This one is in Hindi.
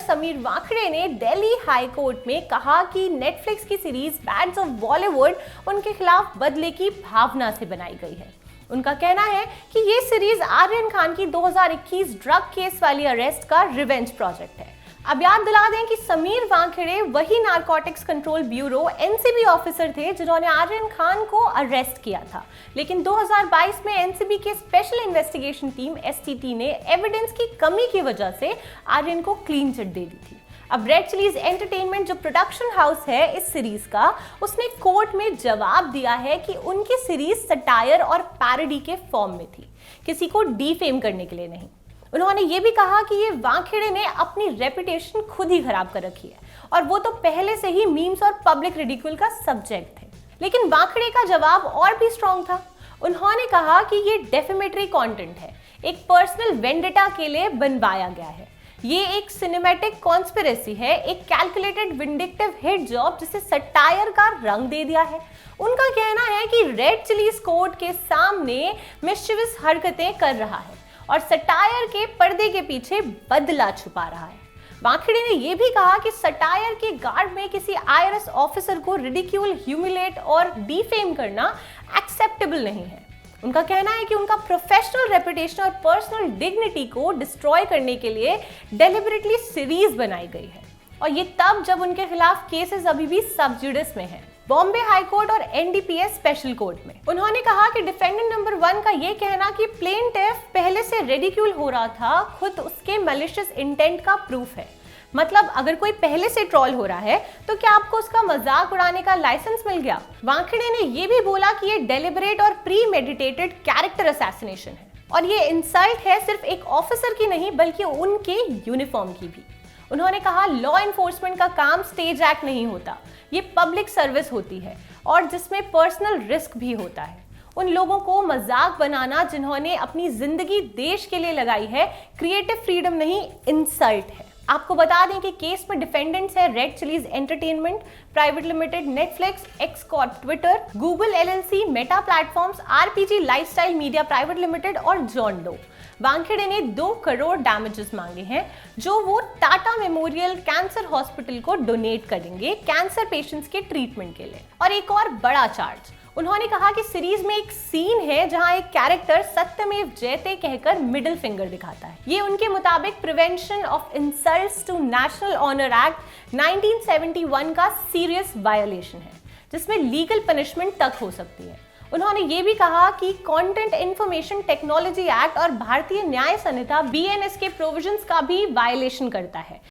समीर वाकड़े ने दिल्ली हाई कोर्ट में कहा कि नेटफ्लिक्स की सीरीज बैड्स ऑफ बॉलीवुड उनके खिलाफ बदले की भावना से बनाई गई है। उनका कहना है कि ये सीरीज आर्यन खान की 2021 ड्रग केस वाली अरेस्ट का रिवेंज प्रोजेक्ट है। अब याद दिला दें कि समीर वाकड़े वही narcotics control bureau NCB officer थे जिन्होंने आर्यन खान को अरेस्ट किया था, लेकिन 2022 में एनसीबी के स्पेशल इन्वेस्टिगेशन टीम एसटीटी ने एविडेंस की कमी की वजह से आर्यन को क्लीन चिट दे दी थी। अब रेड चिलीज एंटरटेनमेंट जो प्रोडक्शन हाउस है इस सीरीज का, उसने कोर्ट में जवाब दिया है कि उनकी सीरीज सटायर और पैरोडी के फॉर्म में थी, किसी को डीफेम करने के लिए नहीं। उन्होंने ये भी कहा कि ये वाकड़े ने अपनी रेपुटेशन खुद ही खराब कर रखी है और वो तो पहले से ही मीम्स और पब्लिक रिडिक्यूल का सब्जेक्ट थे। लेकिन वाकड़े का जवाब और भी स्ट्रॉन्ग था। उन्होंने कहा कि ये डेफेमेटरी कंटेंट है, एक पर्सनल वेंडेटा के लिए बनवाया गया है। ये एक सिनेमैटिक कॉन्स्पिरेसी है, एक कैलकुलेटेड विंडिक्टिव हिट जॉब जिसे सटायर का रंग दे दिया है। उनका कहना है कि रेड चिलीज कोर्ट के सामने मिस्चीवियस हरकतें कर रहा है और सटायर के पर्दे के पीछे बदला छुपा रहा है। वाकड़े ने यह भी कहा कि सटायर के गार्ड में किसी आईआरएस ऑफिसर को रिडिक्यूल, ह्यूमिलेट और डिफेम करना एक्सेप्टेबल नहीं है। उनका कहना है कि उनका प्रोफेशनल रेपुटेशन और पर्सनल डिग्निटी को डिस्ट्रॉय करने के लिए डेलिबरेटली सीरीज बनाई गई है, और ये तब जब उनके खिलाफ केसेस अभी भी सब जुडिस में हैं, बॉम्बे हाई कोर्ट और एनडीपीएस स्पेशल कोर्ट में। उन्होंने कहा कि डिफेंडेंट नंबर 1 का ये कहना कि प्लेंटिफ पहले से रिडिक्यूल हो रहा था खुद उसके मैलिशियस इंटेंट का प्रूफ है। मतलब अगर कोई पहले से ट्रोल हो रहा है तो क्या आपको उसका मजाक उड़ाने का लाइसेंस मिल गया? वाकड़े ने ये भी बोला कि ये डेलिबरेट और प्री मेडिटेटेड कैरेक्टर असैसिनेशन है, और ये इंसल्ट है सिर्फ एक ऑफिसर की नहीं बल्कि उनके यूनिफॉर्म की भी। उन्होंने कहा लॉ एनफोर्समेंट का काम स्टेज एक्ट नहीं होता, ये पब्लिक सर्विस होती है और जिसमें पर्सनल रिस्क भी होता है। उन लोगों को मजाक बनाना जिन्होंने अपनी जिंदगी देश के लिए लगाई है, क्रिएटिव फ्रीडम नहीं, इंसल्ट है। आपको बता दें कि केस में डिफेंडेंट्स है red chillies entertainment private limited, Netflix, x Corp Twitter, Google LLC, Meta platforms, RPG lifestyle media private limited और जॉन डो। वाकड़े ने 2 करोड़ डैमेजेस मांगे हैं जो वो टाटा मेमोरियल कैंसर हॉस्पिटल को डोनेट करेंगे कैंसर पेशेंट्स के ट्रीटमेंट के लिए। और एक और बड़ा चार्ज, उन्होंने कहा कि सीरीज में एक सीन है जहां एक कैरेक्टर सत्यमेव जयते कहकर मिडिल फिंगर दिखाता है। ये उनके मुताबिक prevention of insults to national honour act 1971 का सीरियस वायलेशन है, जिसमें लीगल पनिशमेंट तक हो सकती है। उन्होंने ये भी कहा कि कंटेंट इंफॉर्मेशन टेक्नोलॉजी एक्ट और भारतीय न्याय संहिता बीएनएस के प्रोविजंस का भी वायलेशन करता है।